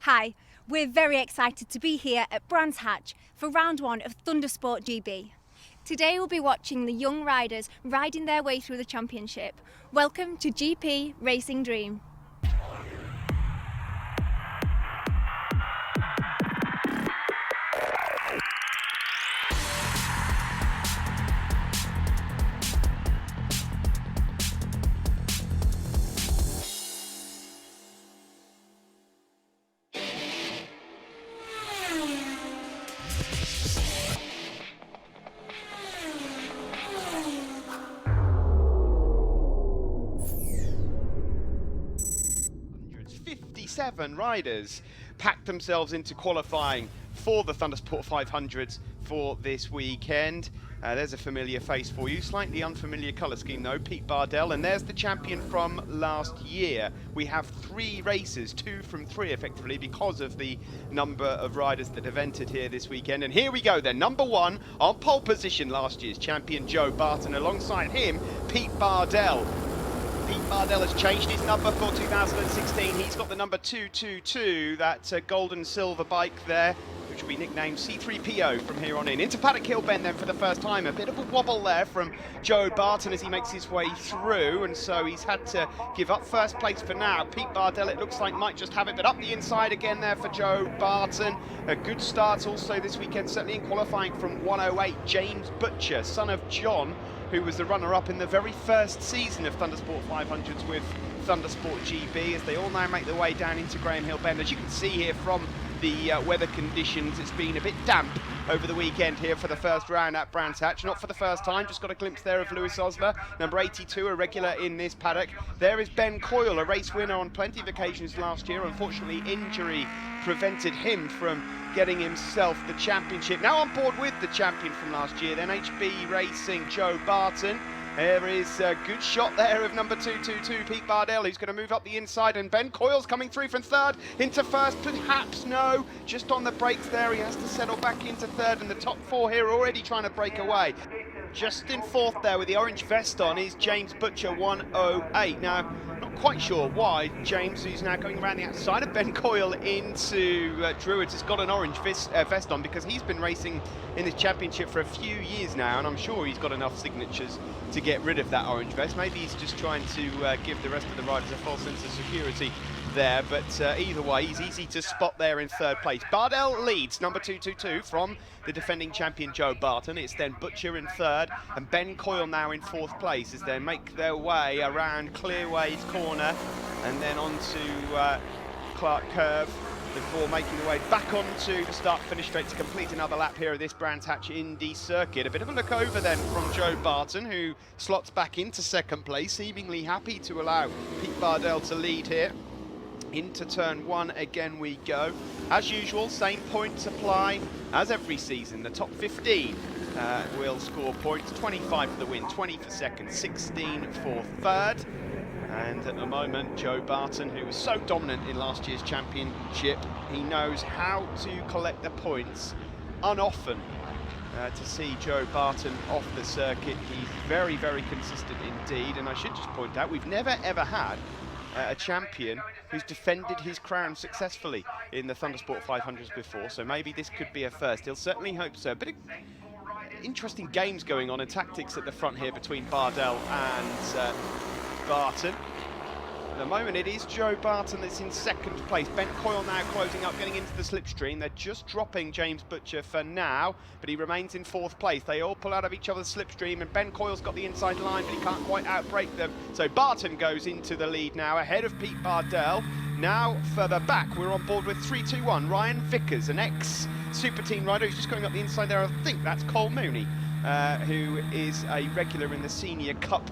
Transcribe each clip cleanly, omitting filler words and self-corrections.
Hi, we're very excited to be here at Brands Hatch for round 1 of Thundersport GB. Today we'll be watching the young riders riding their way through the championship. Welcome to GP Racing Dream. Seven riders packed themselves into qualifying for the Thundersport500 for this weekend. There's a familiar face for you, slightly unfamiliar colour scheme though, Pete Bardell, and there's the champion from last year. We have 3 races, 2 from 3 effectively, because of the number of riders that have entered here this weekend. And here we go then, number 1 on pole position, last year's champion Joe Barton, alongside him Pete Bardell. Pete Bardell has changed his number for 2016. He's got the number 222, that gold and silver bike there, which will be nicknamed C3PO from here on in. Into Paddock Hill Bend then for the first time. A bit of a wobble there from Joe Barton as he makes his way through, and so he's had to give up first place for now. Pete Bardell, it looks like, might just have it, but up the inside again there for Joe Barton. A good start also this weekend, certainly in qualifying from 108. James Butcher, son of John, who was the runner-up in the very first season of Thundersport 500s with Thundersport GB, as they all now make their way down into Graham Hill Bend. As you can see here from the weather conditions, it's been a bit damp over the weekend here for the first round at Brands Hatch. Not for the first time, just got a glimpse there of Lewis Osler, number 82, a regular in this paddock. There is Ben Coyle, a race winner on plenty of occasions last year. Unfortunately, injury prevented him from getting himself the championship. Now on board with the champion from last year, then HB Racing Joe Barton. There is a good shot there of number 222, Pete Bardell, who's going to move up the inside, and Ben Coyle's coming through from third into first, perhaps no, just on the brakes there. He has to settle back into third, and the top 4 here already trying to break away. Just in fourth there with the orange vest on is James Butcher, 108. Now, not quite sure why James, who's now going around the outside of Ben Coyle into Druids, has got an orange vest on, because he's been racing in this championship for a few years now, and I'm sure he's got enough signatures to get rid of that orange vest. Maybe he's just trying to give the rest of the riders a false sense of security there, but either way, he's easy to spot there in third place. Bardell leads, number 222, from the defending champion Joe Barton. It's then Butcher in third, and Ben Coyle now in fourth place as they make their way around Clearways Corner and then onto Clark Curve before making their way back onto the start-finish straight to complete another lap here of this Brands Hatch Indy circuit. A bit of a look over then from Joe Barton, who slots back into second place, seemingly happy to allow Pete Bardell to lead here. Into turn 1 again we go. As usual, same points apply as every season. The top 15 will score points, 25 for the win, 20 for second, 16 for third. And at the moment, Joe Barton, who was so dominant in last year's championship, he knows how to collect the points unoften. To see Joe Barton off the circuit, he's very, very consistent indeed. And I should just point out, we've never ever had a champion who's defended his crown successfully in the Thundersport 500s before, so maybe this could be a first. He'll certainly hope so. But interesting games going on and tactics at the front here between Bardell and Barton. At the moment it is Joe Barton that's in second place. Ben Coyle now closing up, getting into the slipstream. They're just dropping James Butcher for now, but he remains in fourth place. They all pull out of each other's slipstream, and Ben Coyle's got the inside line, but he can't quite outbrake them. So Barton goes into the lead now, ahead of Pete Bardell. Now further back, we're on board with 321, Ryan Vickers, an ex-Super Team rider who's just going up the inside there. I think that's Cole Mooney, who is a regular in the Senior Cup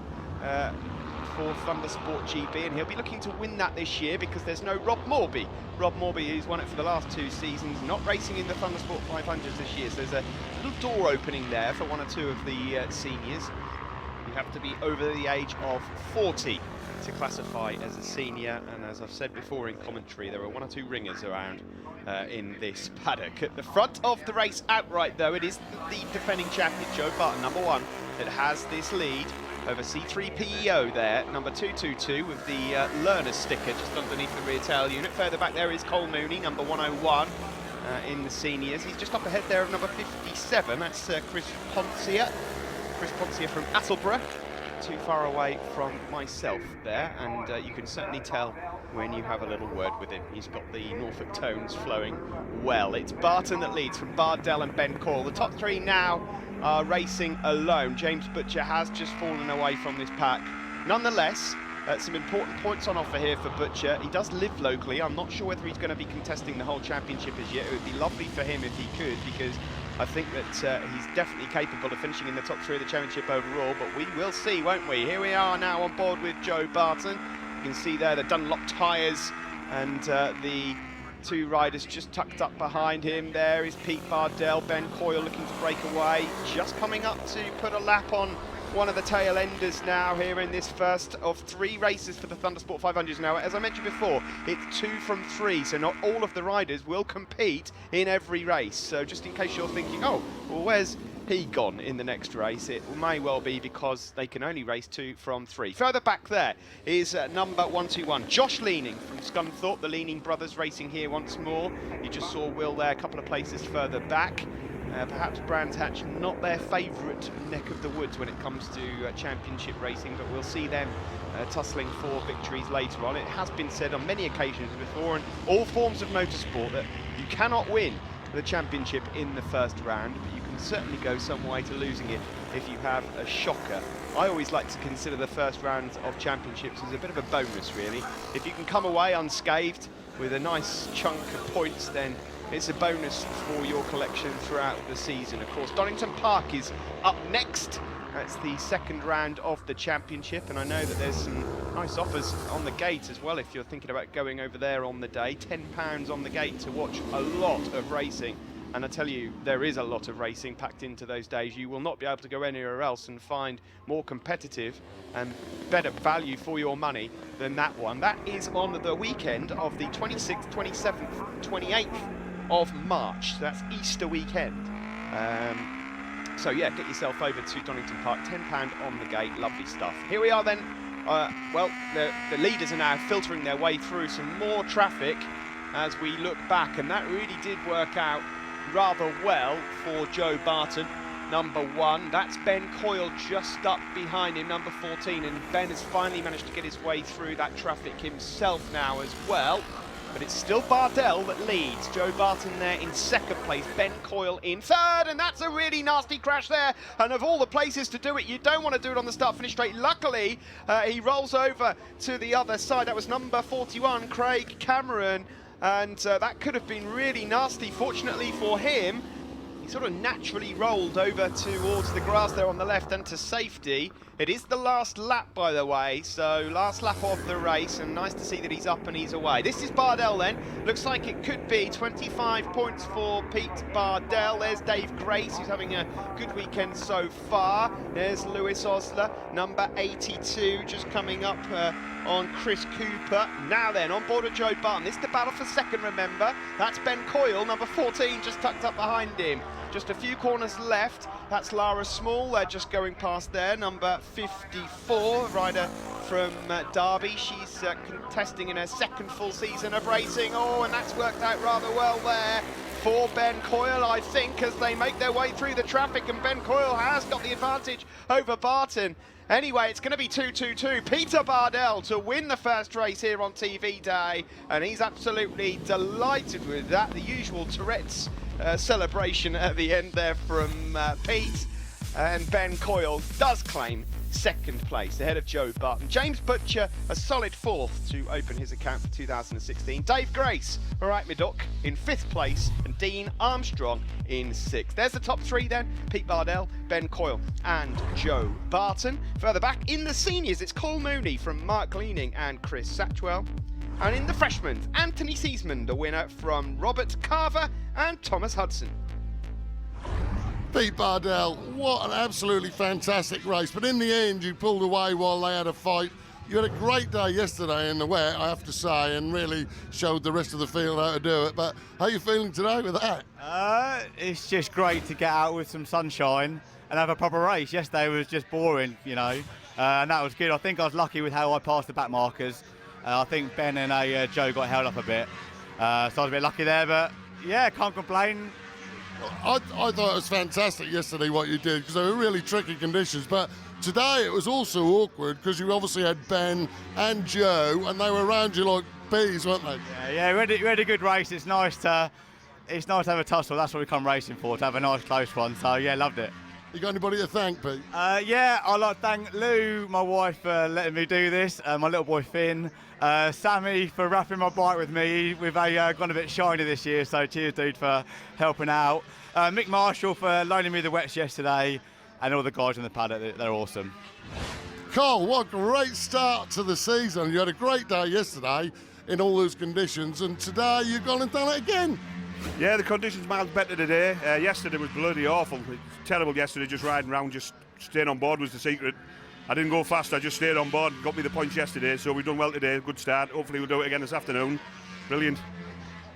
for Thundersport GB, and he'll be looking to win that this year because there's no Rob Morby. Rob Morby, who's won it for the last 2 seasons, not racing in the Thundersport 500s this year, so there's a little door opening there for 1 or 2 of the seniors. You have to be over the age of 40 to classify as a senior, and as I've said before in commentary, there are 1 or 2 ringers around in this paddock. At the front of the race outright though, it is the defending champion Joe Barton, number 1, that has this lead. over C3PEO there, number 222 with the learner sticker just underneath the rear tail unit. Further back there is Cole Mooney, number 101 in the seniors. He's just up ahead there of number 57, that's Chris Poncia. Chris Poncia from Attleborough, too far away from myself there, and you can certainly tell when you have a little word with him. He's got the Norfolk tones flowing well. It's Barton that leads from Bardell and Ben Coyle. The top three now are racing alone. James Butcher has just fallen away from this pack. Nonetheless, some important points on offer here for Butcher. He does live locally. I'm not sure whether he's going to be contesting the whole championship as yet. It would be lovely for him if he could, because I think that he's definitely capable of finishing in the top three of the championship overall, but we will see, won't we? Here we are now on board with Joe Barton. You can see there the Dunlop tyres and the two riders just tucked up behind him. There is Pete Bardell, Ben Coyle looking to break away, just coming up to put a lap on one of the tail enders now here in this first of three races for the Thundersport 500s. Now, as I mentioned before, it's 2 from 3, so not all of the riders will compete in every race. So just in case you're thinking, oh, well, where's he gone in the next race? It may well be because they can only race 2 from 3. Further back there is number 121, Josh Leaning from Scunthorpe, the Leaning brothers racing here once more. You just saw Will there a couple of places further back. Perhaps Brands Hatch not their favourite neck of the woods when it comes to championship racing, but we'll see them tussling for victories later on. It has been said on many occasions before in all forms of motorsport that you cannot win the championship in the first round, but you can certainly go some way to losing it if you have a shocker. I always like to consider the first round of championships as a bit of a bonus, really. If you can come away unscathed with a nice chunk of points, then it's a bonus for your collection throughout the season. Of course, Donington Park is up next. That's the second round of the championship, and I know that there's some nice offers on the gate as well if you're thinking about going over there on the day. £10 on the gate to watch a lot of racing. And I tell you, there is a lot of racing packed into those days. You will not be able to go anywhere else and find more competitive and better value for your money than that one. That is on the weekend of the 26th, 27th, 28th of March. So that's Easter weekend. So yeah, get yourself over to Donington Park, £10 on the gate, lovely stuff. Here we are then. Well, the leaders are now filtering their way through some more traffic as we look back, and that really did work out rather well for Joe Barton, number 1. That's Ben Coyle just up behind him, number 14, and Ben has finally managed to get his way through that traffic himself now as well. But it's still Bardell that leads. Joe Barton there in second place, Ben Coyle in third, and that's a really nasty crash there. And of all the places to do it, you don't want to do it on the start-finish straight. Luckily, he rolls over to the other side. That was number 41, Craig Cameron, and that could have been really nasty. Fortunately for him, he sort of naturally rolled over towards the grass there on the left and to safety. It is the last lap, by the way, so last lap of the race, and nice to see that he's up and he's away. This is Bardell then. Looks like it could be 25 points for Pete Bardell. There's Dave Grace, who's having a good weekend so far. There's Lewis Osler, number 82, just coming up on Chris Cooper. Now then, on board of Joe Barton. This is the battle for second, remember. That's Ben Coyle, number 14, just tucked up behind him. Just a few corners left. That's Lara Small, just going past there, number 54, rider from Derby. She's contesting in her second full season of racing. Oh, and that's worked out rather well there for Ben Coyle, I think, as they make their way through the traffic, and Ben Coyle has got the advantage over Barton. Anyway, it's going to be 2-2-2. Peter Bardell to win the first race here on TV Day, and he's absolutely delighted with that. The usual Tourette's celebration at the end there from Pete, and Ben Coyle does claim second place ahead of Joe Barton. James Butcher a solid fourth to open his account for 2016. Dave Grace, all right, Midoc, in fifth place, and Dean Armstrong in sixth. There's the top three then: Pete Bardell, Ben Coyle and Joe Barton. Further back in the seniors, it's Cole Mooney from Mark Leaning and Chris Satchwell. And in the freshmen, Anthony Seisman, the winner from Robert Carver and Thomas Hudson. Pete Bardell, what an absolutely fantastic race. But in the end, you pulled away while they had a fight. You had a great day yesterday in the wet, I have to say, and really showed the rest of the field how to do it. But how are you feeling today with that? It's just great to get out with some sunshine and have a proper race. Yesterday was just boring, you know. and that was good. I think I was lucky with how I passed the back markers. I think Ben and Joe got held up a bit, so I was a bit lucky there, but yeah, can't complain. I thought it was fantastic yesterday what you did, because they were really tricky conditions, but today it was also awkward because you obviously had Ben and Joe and they were around you like bees, weren't they? Yeah, we had a good race. It's nice to have a tussle. That's what we come racing for, to have a nice close one. So yeah, loved it. You got anybody to thank, Pete? Yeah, I'd like to thank Lou, my wife, for letting me do this, my little boy Finn, Sammy for wrapping my bike with me. We've gone a bit shiny this year, so cheers, dude, for helping out. Mick Marshall for loaning me the wets yesterday, and all the guys in the paddock, they're awesome. Cole, what a great start to the season. You had a great day yesterday in all those conditions, and today you've gone and done it again. Yeah, the conditions miles better today. Yesterday was bloody awful. It was terrible yesterday, just riding around, just staying on board was the secret. I didn't go fast, I just stayed on board, got me the points yesterday, so we've done well today, good start. Hopefully we'll do it again this afternoon. Brilliant.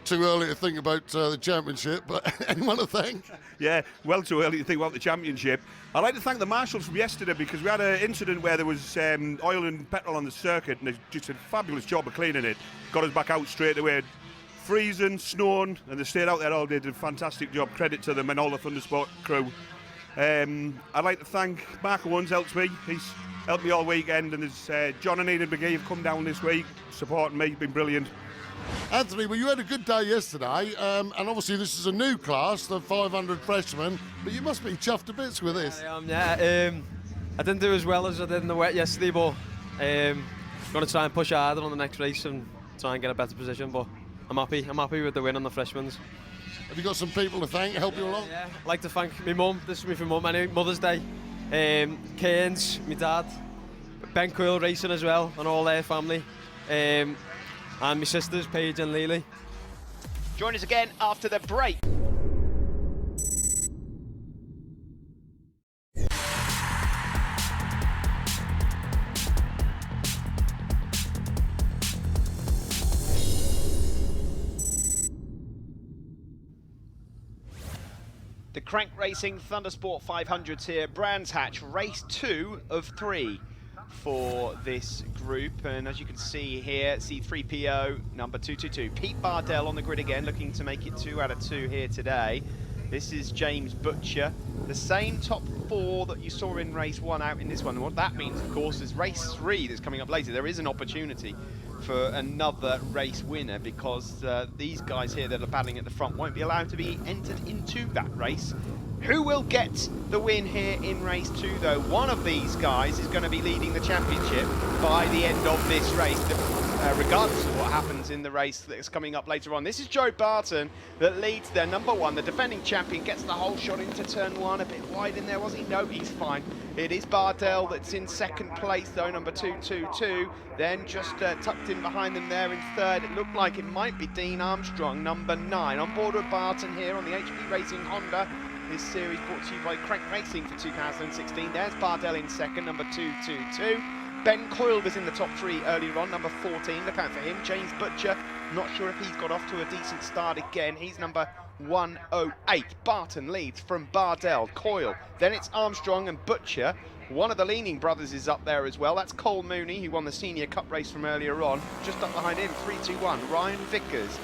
Too early to think about the championship, but anyone to thank? Yeah, well too early to think about the championship. I'd like to thank the marshals from yesterday, because we had an incident where there was oil and petrol on the circuit, and they just did a fabulous job of cleaning it. Got us back out straight away. Freezing, snowing, and they stayed out there all day, did a fantastic job. Credit to them and all the Thundersport crew. I'd like to thank Mark Owens, helps me. He's helped me all weekend, and there's John and Ian McGee have come down this week, supporting me, been brilliant. Anthony, well, you had a good day yesterday, and obviously this is a new class, the 500 freshmen, but you must be chuffed to bits with this. Yeah, I didn't do as well as I did in the wet yesterday, but I'm going to try and push harder on the next race and try and get a better position, but I'm happy with the win on the freshmen's. Have you got some people to thank, help you along? Yeah, I'd like to thank my mum. This is my mum, Mother's Day. Cairns, my dad, Ben Coyle Racing as well, and all their family. And my sisters, Paige and Lily. Join us again after the break. The Crank Racing Thundersport 500s here, Brands Hatch, race 2 of 3 for this group. And as you can see here, C3PO number 222. Pete Bardell on the grid again, looking to make it 2 out of 2 here today. This is James Butcher, the same top 4 that you saw in race 1 out in this one. And what that means, of course, is race 3 that's coming up later. There is an opportunity for another race winner, because these guys here that are battling at the front won't be allowed to be entered into that race. Who will get the win here in race 2 though? One of these guys is going to be leading the championship by the end of this race, regardless of what happens in the race that's coming up later on. This is Joe Barton that leads their number 1. The defending champion gets the whole shot into turn 1, a bit wide in there, was he? No, he's fine. It is Bardell that's in second place though, number 222. Then just tucked in behind them there in third, it looked like it might be Dean Armstrong, number 9. On board with Barton here on the HP Racing Honda. This series brought to you by Crank Racing for 2016. There's Bardell in second, number 222. Ben Coyle was in the top 3 earlier on, number 14. Look out for him. James Butcher, not sure if he's got off to a decent start again. He's number 108. Barton leads from Bardell, Coyle. Then it's Armstrong and Butcher. One of the Leaning brothers is up there as well. That's Cole Mooney, who won the Senior Cup race from earlier on. Just up behind him, 321, Ryan Vickers.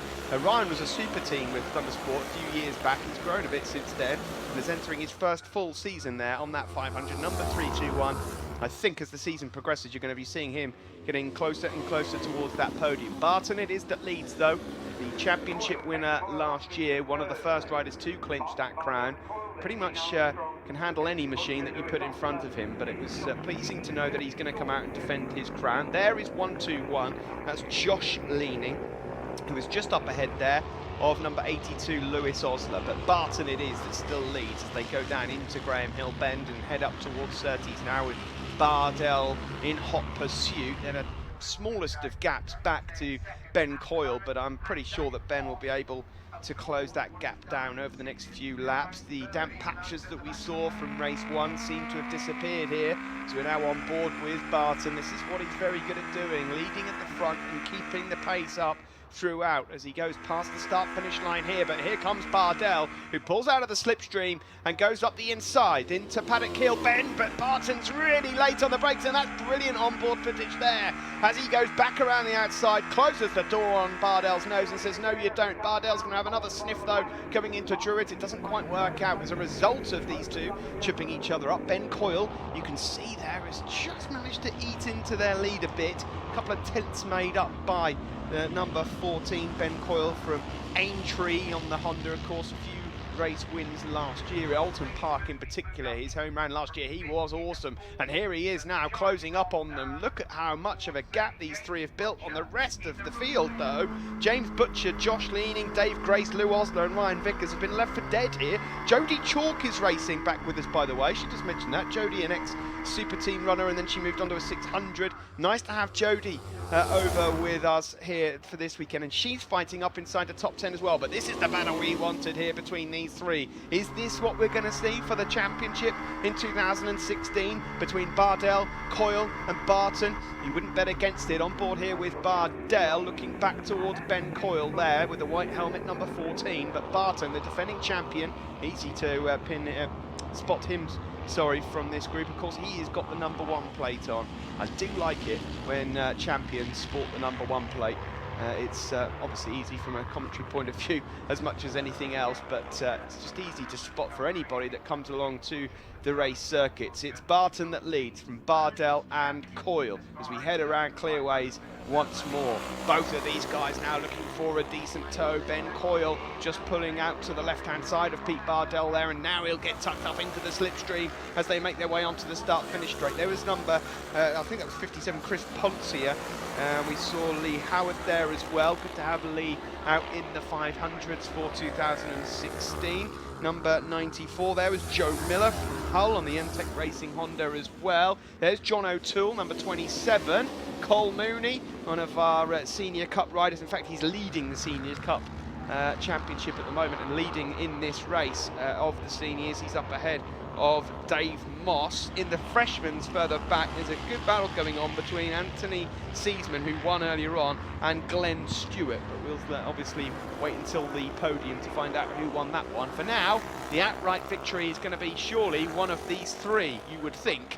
Ryan was a super team with Thundersport a few years back. He's grown a bit since then and is entering his first full season there on that 500, number 321. I think as the season progresses, you're going to be seeing him getting closer and closer towards that podium. Barton it is that leads though, the championship winner last year, one of the first riders to clinch that crown. Pretty much can handle any machine that you put in front of him, but it was pleasing to know that he's going to come out and defend his crown. There is 121, that's Josh Leaning, who is just up ahead there of number 82, Lewis Osler. But Barton it is that still leads as they go down into Graham Hill Bend and head up towards Surtees now, with Bardell in hot pursuit. They're the smallest of gaps back to Ben Coyle, but I'm pretty sure that Ben will be able to close that gap down over the next few laps. The damp patches that we saw from race 1 seem to have disappeared here, so we're now on board with Barton. This is what he's very good at doing, leading at the front and keeping the pace up throughout as he goes past the start-finish line here. But here comes Bardell, who pulls out of the slipstream and goes up the inside into Paddock Hill Bend, but Barton's really late on the brakes, and that's brilliant onboard footage there as he goes back around the outside, closes the door on Bardell's nose and says, no you don't. Bardell's going to have another sniff though coming into Druids. It doesn't quite work out as a result of these two chipping each other up. Ben Coyle, you can see there, has just managed to eat into their lead a bit. A couple of tenths made up by number 14, Ben Coyle from Aintree on the Honda. Of course, a few race wins last year. Alton Park in particular, his home round last year, he was awesome. And here he is now closing up on them. Look at how much of a gap these three have built on the rest of the field though. James Butcher, Josh Leaning, Dave Grace, Lou Osler and Ryan Vickers have been left for dead here. Jodie Chalk is racing back with us, by the way. She just mentioned that. Jodie, an ex-super team runner, and then she moved on to a 600. Nice to have Jodie over with us here for this weekend, and she's fighting up inside the top 10 as well. But this is the battle we wanted here between these three. Is this what we're going to see for the championship in 2016 between Bardell, Coyle and Barton? You wouldn't bet against it. On board here with Bardell, looking back towards Ben Coyle there with the white helmet number 14, but Barton, the defending champion, easy to spot him from this group. Of course, he has got the number 1 plate on. I do like it when champions sport the number 1 plate. It's obviously easy from a commentary point of view as much as anything else, but it's just easy to spot for anybody that comes along to the race circuits. It's Barton that leads from Bardell and Coyle as we head around clearways once more. Both of these guys now looking for a decent tow. Ben Coyle just pulling out to the left-hand side of Pete Bardell there, and now he'll get tucked up into the slipstream as they make their way onto the start-finish straight. There was number, I think that was 57, Chris Ponce here. We saw Lee Howard there as well. Good to have Lee out in the 500s for 2016. Number 94 there was Joe Miller from Hull on the MTech Racing Honda as well. There's John O'Toole, number 27. Cole Mooney, one of our Senior Cup riders. In fact, he's leading the Seniors Cup Championship at the moment and leading in this race of the seniors. He's up ahead of Dave Moss. In the freshmen's further back, there's a good battle going on between Anthony Seesman, who won earlier on, and Glenn Stewart. But we'll obviously wait until the podium to find out who won that one. For now, the outright victory is going to be surely one of these three, you would think.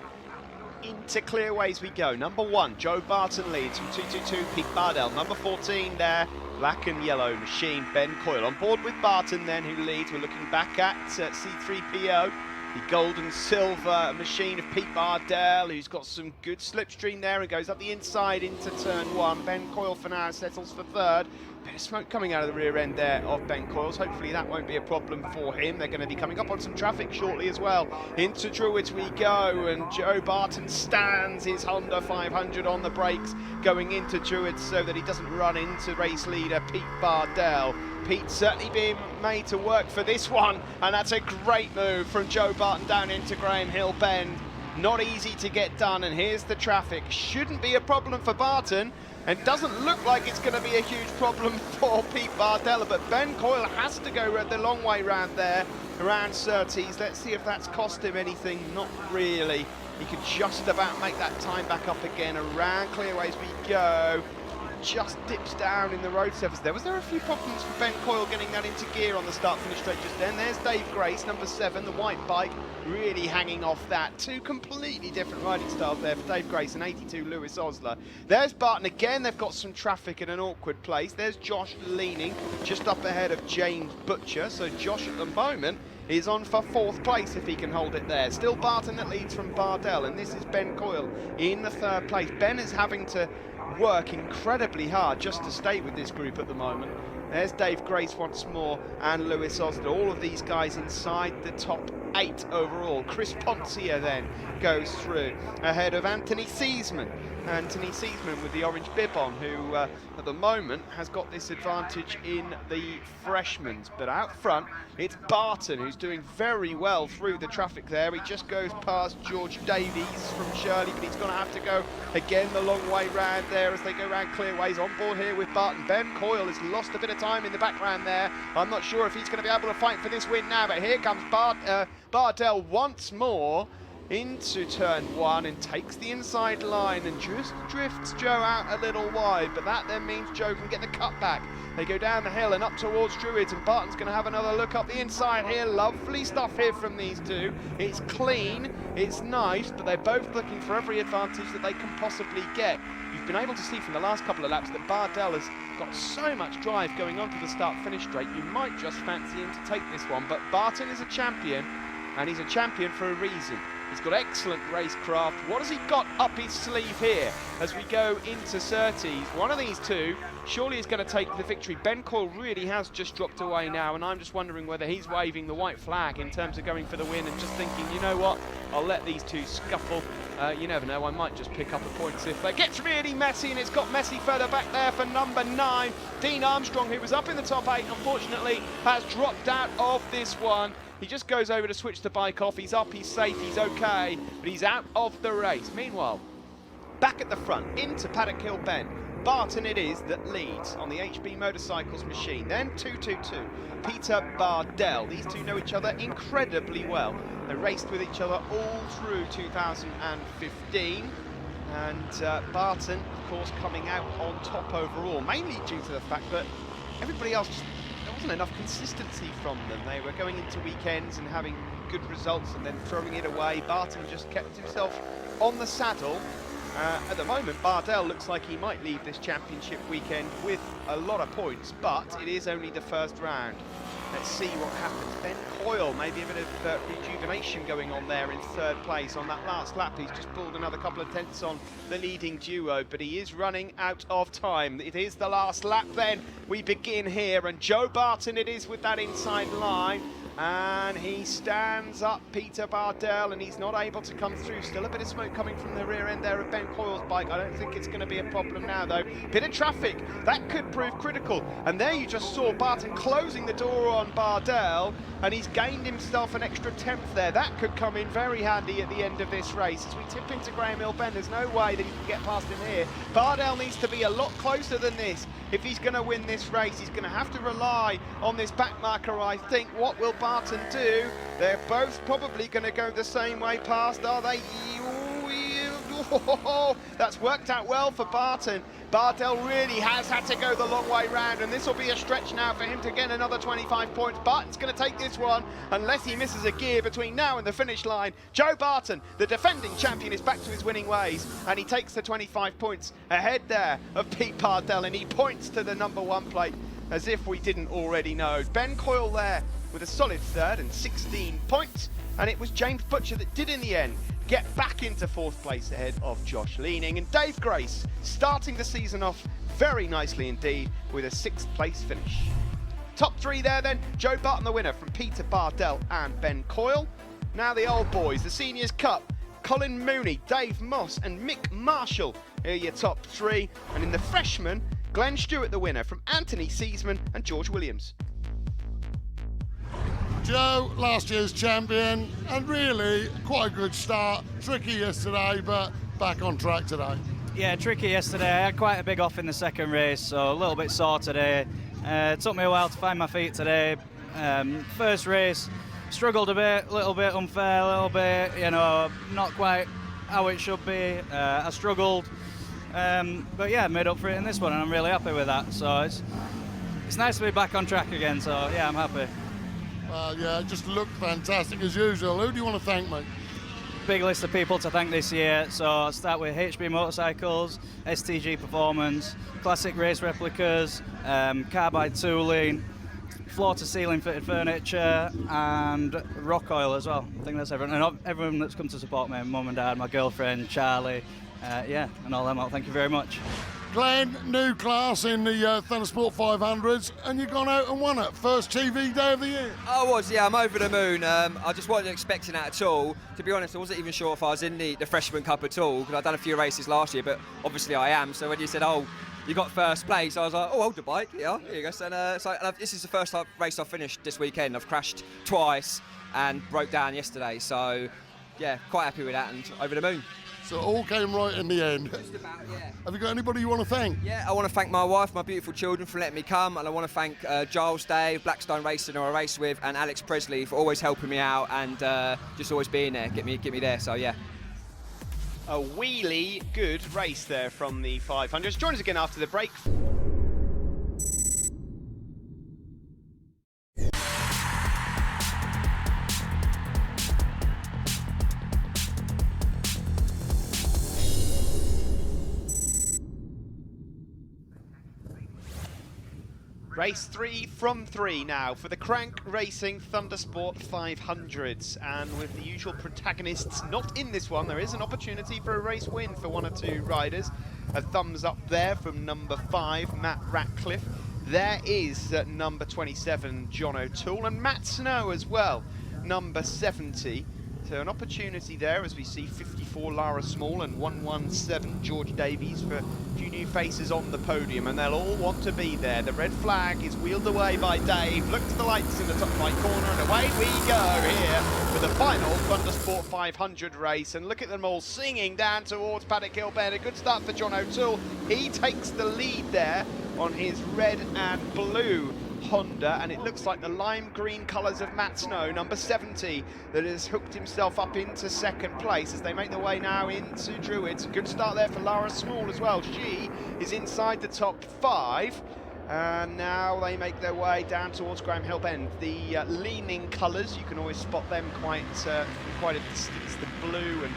Into clearways we go. Number 1, Joe Barton leads from 222, Pete Bardell. Number 14 there, black and yellow machine, Ben Coyle. On board with Barton then, who leads. We're looking back at C3PO, the gold and silver machine of Pete Bardell, who's got some good slipstream there and goes up the inside into turn 1. Ben Coyle for now settles for 3rd. Bit of smoke coming out of the rear end there of Ben Coyle's. Hopefully that won't be a problem for him. They're going to be coming up on some traffic shortly as well. Into Druids we go, and Joe Barton stands his Honda 500 on the brakes going into Druids so that he doesn't run into race leader Pete Bardell. Pete certainly being made to work for this one, and that's a great move from Joe Barton down into Graham Hill Bend. Not easy to get done, and here's the traffic. Shouldn't be a problem for Barton, and doesn't look like it's going to be a huge problem for Pete Bardell, but Ben Coyle has to go the long way round there, around Surtees. Let's see if that's cost him anything. Not really. He could just about make that time back up again. Around clearways we go. Just dips down in the road surface there. Was there a few problems for Ben Coyle getting that into gear on the start-finish straight just then? There's Dave Grace, number 7, the white bike, really hanging off that. Two completely different riding styles there for Dave Grace and 82 Lewis Osler. There's Barton again. They've got some traffic in an awkward place. There's Josh Leaning just up ahead of James Butcher. So Josh at the moment is on for 4th place if he can hold it there. Still Barton that leads from Bardell, and this is Ben Coyle in the 3rd place. Ben is having to work incredibly hard just to stay with this group at the moment. There's Dave Grace once more and Lewis Osler. All of these guys inside the top 8 overall. Chris Poncia then goes through ahead of Anthony Seesman. Anthony Seesman with the orange bib on, who at the moment has got this advantage in the freshmen's. But out front, it's Barton, who's doing very well through the traffic there. He just goes past George Davies from Shirley, but he's going to have to go again the long way round there as they go round clearways. On board here with Barton. Ben Coyle has lost a bit of time in the background there. I'm not sure if he's going to be able to fight for this win now, but here comes Bardell once more. into turn 1 and takes the inside line and just drifts Joe out a little wide, but that then means Joe can get the cut back. They go down the hill and up towards Druids, and Barton's going to have another look up the inside here. Lovely stuff here from these two. It's clean, it's nice, but they're both looking for every advantage that they can possibly get. You've been able to see from the last couple of laps that Bardell has got so much drive going on to the start-finish straight. You might just fancy him to take this one, but Barton is a champion, and he's a champion for a reason. He's got excellent racecraft. What has he got up his sleeve here as we go into Surtees? One of these two surely is going to take the victory. Ben Coyle really has just dropped away now, and I'm just wondering whether he's waving the white flag in terms of going for the win and just thinking, you know what, I'll let these two scuffle. You never know, I might just pick up a point if it gets really messy, and it's got messy further back there for number 9. Dean Armstrong, who was up in the top 8, unfortunately has dropped out of this one. He just goes over to switch the bike off. He's up, he's safe, he's okay, but he's out of the race. Meanwhile, back at the front, into Paddock Hill Bend, Barton it is that leads on the HB Motorcycles machine. Then 222, Peter Bardell. These two know each other incredibly well. They raced with each other all through 2015. And Barton, of course, coming out on top overall, mainly due to the fact that everybody else just, there wasn't enough consistency from them. They were going into weekends and having good results and then throwing it away. Barton just kept himself on the saddle. At the moment, Bardell looks like he might leave this championship weekend with a lot of points, but it is only the first round. Let's see what happens. Ben Coyle, maybe a bit of rejuvenation going on there in third place. On that last lap, he's just pulled another couple of tenths on the leading duo, but he is running out of time. It is the last lap then. We begin here, and Joe Barton it is with that inside line. And he stands up Peter Bardell, and he's not able to come through. Still a bit of smoke coming from the rear end there of Ben Coyle's bike. I don't think it's going to be a problem now, though. Bit of traffic, that could prove critical. And there you just saw Barton closing the door on Bardell, and he's gained himself an extra tenth there. That could come in very handy at the end of this race. As we tip into Graham Hill Bend, there's no way that he can get past him here. Bardell needs to be a lot closer than this. If he's going to win this race, he's going to have to rely on this back marker, I think. What will Barton do? They're both probably going to go the same way past, are they? That's worked out well for Barton. Bardell really has had to go the long way round, and this will be a stretch now for him to get another 25 points. Barton's going to take this one unless he misses a gear between now and the finish line. Joe Barton, the defending champion, is back to his winning ways, and he takes the 25 points ahead there of Pete Bardell, and he points to the number 1 plate as if we didn't already know. Ben Coyle there with a solid third and 16 points, and it was James Butcher that did in the end get back into 4th place ahead of Josh Leaning, and Dave Grace starting the season off very nicely indeed with a 6th place finish. Top 3 there then, Joe Barton the winner from Peter Bardell and Ben Coyle. Now the old boys, the Seniors Cup, Colin Mooney, Dave Moss and Mick Marshall are your top 3, and in the freshmen, Glenn Stewart the winner from Anthony Seesman and George Williams. Joe, last year's champion, and really quite a good start. Tricky yesterday, but back on track today. Yeah, tricky yesterday. I had quite a big off in the second race, so a little bit sore today. It took me a while to find my feet today. First race, struggled a bit, a little bit unfair, a little bit, not quite how it should be. I struggled, but yeah, made up for it in this one, and I'm really happy with that. So it's nice to be back on track again, so yeah, I'm happy. Well, yeah, it just looked fantastic as usual. Who do you want to thank, mate? Big list of people to thank this year. So I'll start with HB Motorcycles, STG Performance, Classic Race Replicas, Carbide Tooling, floor-to-ceiling fitted furniture, and Rock Oil as well. I think that's everyone. And everyone that's come to support me, mum and dad, my girlfriend, Charlie, and all them out. Thank you very much. Glenn, new class in the Thundersport500s, and you've gone out and won it. First TV day of the year. I was, yeah, I'm over the moon. I just wasn't expecting that at all. To be honest, I wasn't even sure if I was in the Freshman Cup at all, because I'd done a few races last year, but obviously I am. So when you said, oh, you got first place, I was like, oh, hold the bike, yeah, here you go. And this is the first race I've finished this weekend. I've crashed twice and broke down yesterday, so yeah, quite happy with that and over the moon. So it all came right in the end. Just about, yeah. Have you got anybody you want to thank? Yeah, I want to thank my wife, my beautiful children for letting me come, and I want to thank Giles Day, Blackstone Racing, who I race with, and Alex Presley for always helping me out and just always being there, get me there. So yeah. A wheelie good race there from the 500s. Join us again after the break. Race 3 from 3 now for the Crank Racing Thundersport 500s, and with the usual protagonists not in this one, there is an opportunity for a race win for one or two riders. A thumbs up there from number 5, Matt Ratcliffe. There is number 27, John O'Toole, and Matt Snow as well, number 70. So an opportunity there as we see 54 Lara Small and 117 George Davies for a few new faces on the podium, and they'll all want to be there. The red flag is wheeled away by Dave. Look to the lights in the top right corner, and away we go here for the final Thundersport 500 race. And look at them all singing down towards Paddock Hill Bend. A good start for John O'Toole. He takes the lead there on his red and blue Honda, and it looks like the lime green colours of Matt Snow, number 70, that has hooked himself up into second place as they make their way now into Druids. Good start there for Lara Small as well. She is inside the top 5, and now they make their way down towards Graham Hill Bend. The leaning colours, you can always spot them quite a distance. The blue and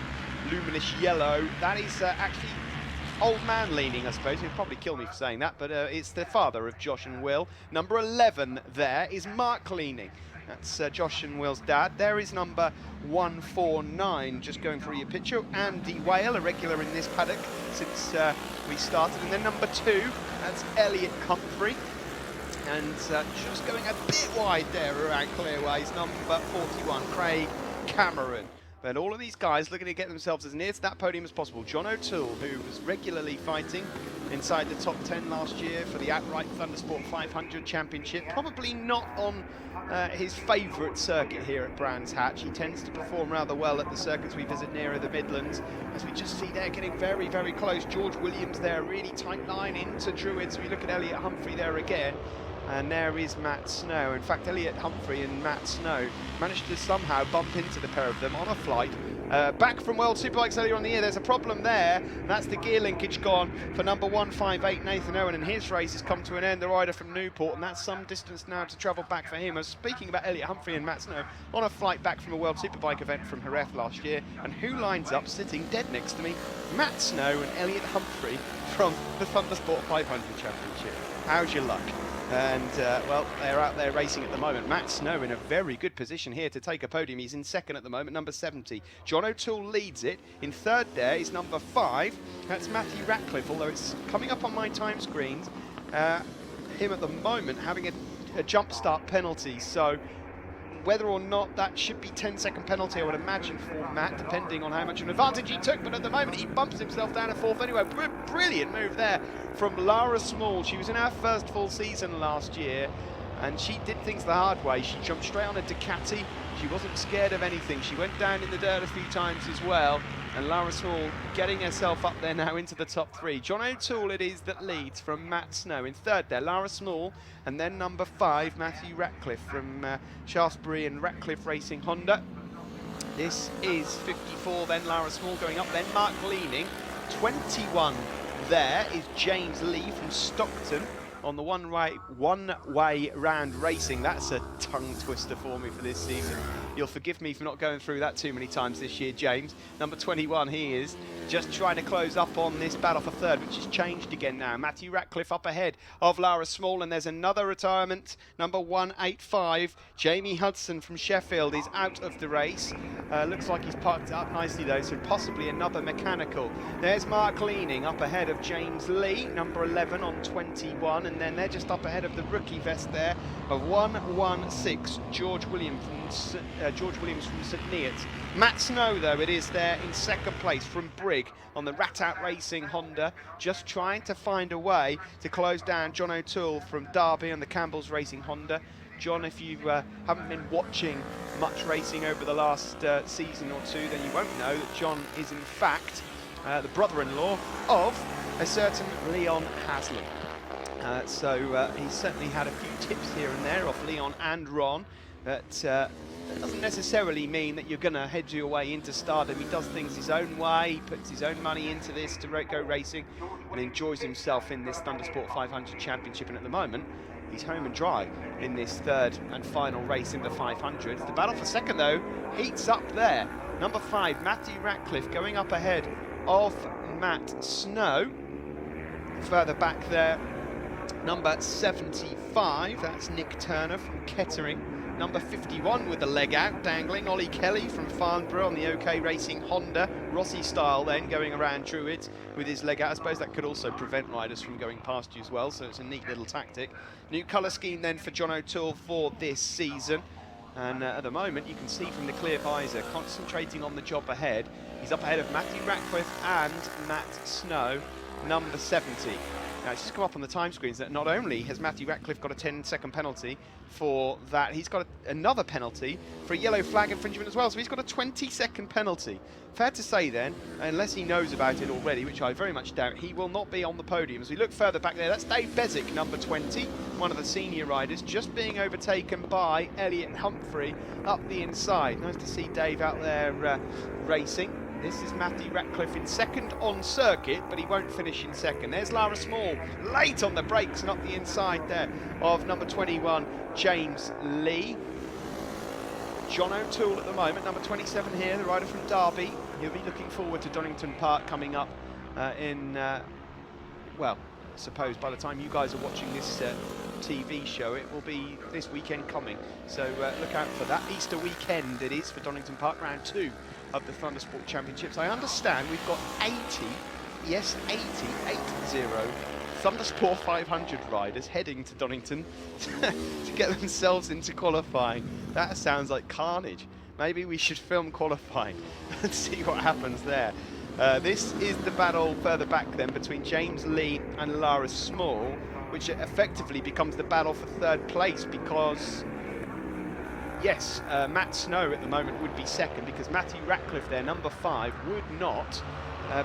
luminous yellow, that is actually old man leaning, I suppose. He'll probably kill me for saying that, but it's the father of Josh and Will. Number 11 there is Mark leaning. That's Josh and Will's dad. There is number 149, just going through your picture. Andy Whale, a regular in this paddock since we started. And then number 2, that's Elliot Humphrey. And just going a bit wide there around Clearways, number 41, Craig Cameron. But all of these guys looking to get themselves as near to that podium as possible. John O'Toole, who was regularly fighting inside the top 10 last year for the outright Thundersport 500 Championship. Probably not on his favourite circuit here at Brands Hatch. He tends to perform rather well at the circuits we visit nearer the Midlands. As we just see there, getting very, very close. George Williams there, really tight line into Druids. We look at Elliot Humphrey there again. And there is Matt Snow. In fact, Elliot Humphrey and Matt Snow managed to somehow bump into the pair of them on a flight. Back from World Superbikes earlier on the year, there's a problem there. That's the gear linkage gone for number 158, Nathan Owen, and his race has come to an end, the rider from Newport, and that's some distance now to travel back for him. I was speaking about Elliot Humphrey and Matt Snow on a flight back from a World Superbike event from Jerez last year, and who lines up sitting dead next to me? Matt Snow and Elliot Humphrey from the Thundersport 500 Championship. How's your luck? And, well, they're out there racing at the moment. Matt Snow in a very good position here to take a podium. He's in second at the moment, number 70. John O'Toole leads it. In third there is number 5. That's Matthew Ratcliffe, although it's coming up on my time screens. Him at the moment having a jump start penalty. So whether or not that should be 10-second penalty, I would imagine, for Matt, depending on how much of an advantage he took. But at the moment, he bumps himself down to 4th anyway. Brilliant move there from Lara Small. She was in our first full season last year, and she did things the hard way. She jumped straight on a Ducati. She wasn't scared of anything. She went down in the dirt a few times as well. And Lara Small getting herself up there now into the top 3. John O'Toole it is that leads from Matt Snow. In third there, Lara Small, and then number 5, Matthew Ratcliffe from Shaftesbury and Ratcliffe Racing Honda. This is 54, then Lara Small going up, then Mark leaning. 21 there is James Lee from Stockton on the one-way round racing. That's a tongue twister for me for this season. You'll forgive me for not going through that too many times this year, James. Number 21 he is, just trying to close up on this battle for third, which has changed again now. Matthew Ratcliffe up ahead of Lara Small, and there's another retirement. Number 185, Jamie Hudson from Sheffield is out of the race. Looks like he's parked it up nicely though, so possibly another mechanical. There's Mark leaning up ahead of James Lee, number 11 on 21, and then they're just up ahead of the rookie vest there of 116, George Williams from St Neots. Matt Snow, though, it is there in second place from Brigg on the Rat Out Racing Honda, just trying to find a way to close down John O'Toole from Derby on the Campbell's Racing Honda. John, if you haven't been watching much racing over the last season or two, then you won't know that John is in fact the brother-in-law of a certain Leon Haslam. So he's certainly had a few tips here and there off Leon and Ron, but that doesn't necessarily mean that you're going to head your way into stardom. He does things his own way, he puts his own money into this to go racing, and enjoys himself in this Thundersport 500 Championship. And at the moment, he's home and dry in this third and final race in the 500s. The battle for second, though, heats up there. Number 5, Matthew Ratcliffe, going up ahead of Matt Snow. Further back there, number 75, that's Nick Turner from Kettering. Number 51 with the leg out, dangling, Ollie Kelly from Farnborough on the OK Racing Honda. Rossi style then, going around Druids with his leg out. I suppose that could also prevent riders from going past you as well, so it's a neat little tactic. New colour scheme then for John O'Toole for this season. And at the moment, you can see from the clear visor, concentrating on the job ahead. He's up ahead of Matthew Ratcliffe and Matt Snow, number 70. Now, it's just come up on the time screens that not only has Matthew Ratcliffe got a 10-second penalty for that, he's got another penalty for a yellow flag infringement as well, so he's got a 20-second penalty. Fair to say then, unless he knows about it already, which I very much doubt, he will not be on the podium. As we look further back there, that's Dave Bezic, number 20, one of the senior riders, just being overtaken by Elliot Humphrey up the inside. Nice to see Dave out there racing. This is Matthew Ratcliffe in second on circuit, but he won't finish in second. There's Lara Small, late on the brakes and up the inside there of number 21, James Lee. John O'Toole at the moment, number 27 here, the rider from Derby. He'll be looking forward to Donington Park coming up well, I suppose by the time you guys are watching this TV show, it will be this weekend coming. So look out for that. Easter weekend it is for Donington Park, round 2 of the Thundersport Championships. I understand we've got 80, yes 80, 80 Thundersport 500 riders heading to Donington to get themselves into qualifying. That sounds like carnage. Maybe we should film qualifying and see what happens there. This is the battle further back then between James Lee and Lara Small, which effectively becomes the battle for third place because yes, Matt Snow at the moment would be second because Matthew Ratcliffe there, number 5, would not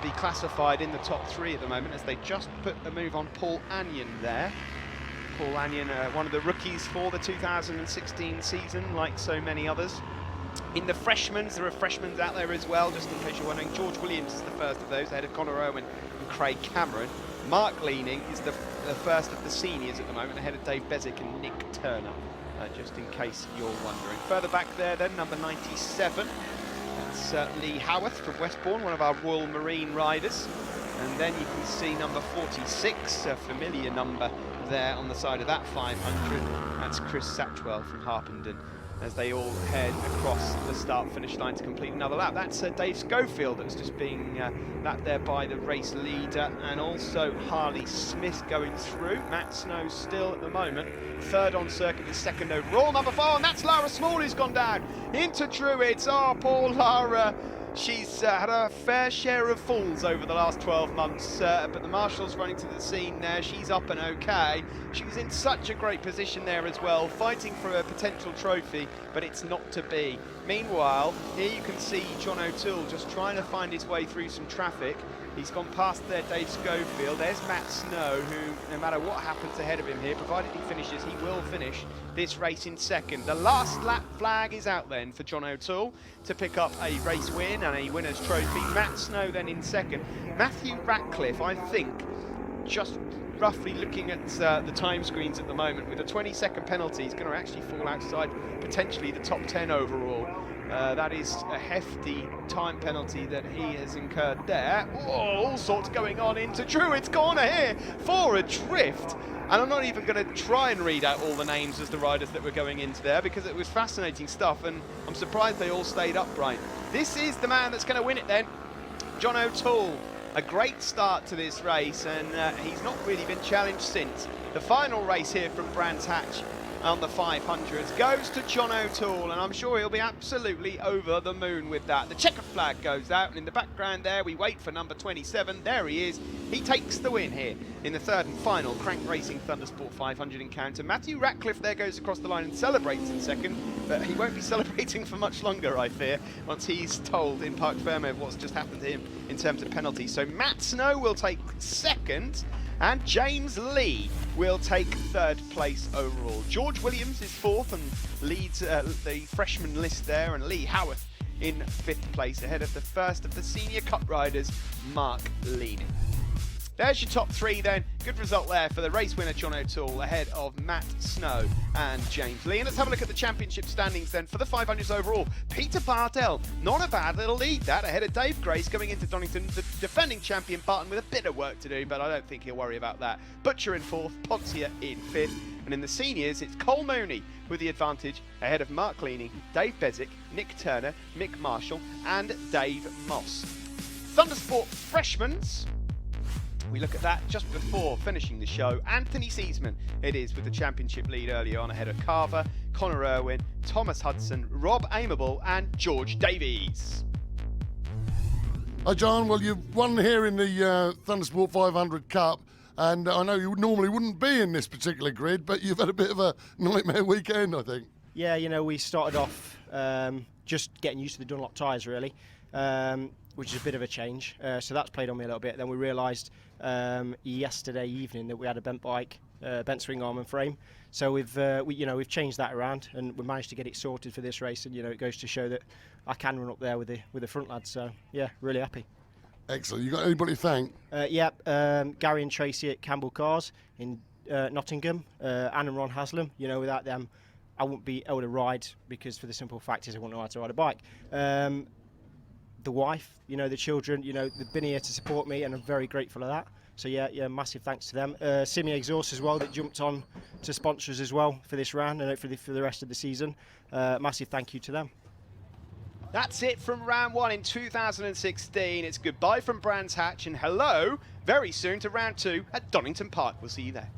be classified in the top 3 at the moment as they just put a move on Paul Anion there. Paul Anion, one of the rookies for the 2016 season, like so many others. In the freshmans, there are freshmans out there as well, just in case you're wondering. George Williams is the first of those, ahead of Conor Owen and Craig Cameron. Mark Leaning is the first of the seniors at the moment, ahead of Dave Bezic and Nick Turner. Just in case you're wondering. Further back there then, number 97, that's Lee Howarth from Westbourne, one of our Royal Marine riders. And then you can see number 46, a familiar number there on the side of that 500. That's Chris Satchwell from Harpenden, as they all head across the start-finish line to complete another lap. That's Dave Schofield that's just being lapped there by the race leader, and also Harley Smith going through. Matt Snow still at the moment third on circuit, is second overall. Number 4, and that's Lara Small who's gone down into Druids. Oh, poor Lara. She's had a fair share of falls over the last 12 months, but the marshal's running to the scene there. She's up and okay. She was in such a great position there as well, fighting for a potential trophy, but it's not to be. Meanwhile, here you can see John O'Toole just trying to find his way through some traffic. He's gone past there, Dave Schofield. There's Matt Snow, who, no matter what happens ahead of him here, provided he finishes, he will finish this race in second. The last lap flag is out then for John O'Toole to pick up a race win and a winner's trophy. Matt Snow then in second. Matthew Ratcliffe, I think, just roughly looking at the time screens at the moment, with a 20-second penalty, he's going to actually fall outside potentially the top 10 overall. That is a hefty time penalty that he has incurred there. Oh, all sorts going on into Druids corner here for a drift. And I'm not even going to try and read out all the names as the riders that were going into there, because it was fascinating stuff, and I'm surprised they all stayed upright. This is the man that's going to win it then, John O'Toole. A great start to this race, and he's not really been challenged since. The final race here from Brands Hatch on the 500s goes to John O'Toole, and I'm sure he'll be absolutely over the moon with that. The checkered flag goes out, and in the background there we wait for number 27. There he is. He takes the win here in the third and final Crank Racing Thundersport 500 encounter. Matthew Ratcliffe there goes across the line and celebrates in second, but he won't be celebrating for much longer, I fear, once he's told in Parc Fermé what's just happened to him in terms of penalties. So Matt Snow will take second, and James Lee will take third place overall. George Williams is fourth and leads the freshman list there, and Lee Howarth in fifth place, ahead of the first of the senior cup riders, Mark Leaning. There's your top three then. Good result there for the race winner, John O'Toole, ahead of Matt Snow and James Lee. And let's have a look at the championship standings then for the 500s overall. Peter Bardell, not a bad little lead that, ahead of Dave Grace coming into Donington. The defending champion Barton with a bit of work to do, but I don't think he'll worry about that. Butcher in fourth, Pontier in fifth. And in the seniors, it's Cole Mooney with the advantage, ahead of Mark Leaning, Dave Bezic, Nick Turner, Mick Marshall and Dave Moss. Thundersport Freshmans, we look at that just before finishing the show. Anthony Seesman it is with the championship lead early on, ahead of Carver, Connor Irwin, Thomas Hudson, Rob Amable and George Davies. Hi John, well you've won here in the Thundersport 500 Cup, and I know you normally wouldn't be in this particular grid, but you've had a bit of a nightmare weekend, I think. Yeah, you know, we started off just getting used to the Dunlop tyres really, which is a bit of a change. So that's played on me a little bit. Then we realised yesterday evening that we had a bent bike, bent swing arm and frame. So we've changed that around, and we managed to get it sorted for this race. And you know, it goes to show that I can run up there with the front lads. So yeah, really happy. Excellent. You got anybody to thank? Gary and Tracy at Campbell Cars in Nottingham, Anne and Ron Haslam. You know, without them, I wouldn't be able to ride, because for the simple fact is I wouldn't know how to ride a bike. The wife, you know, the children, you know, they've been here to support me, and I'm very grateful of that. So yeah, massive thanks to them. Simi Exhaust as well, that jumped on to sponsor us as well for this round and hopefully for the rest of the season. Massive thank you to them. That's it from round one in 2016. It's goodbye from Brands Hatch and hello very soon to round two at Donington Park. We'll see you there.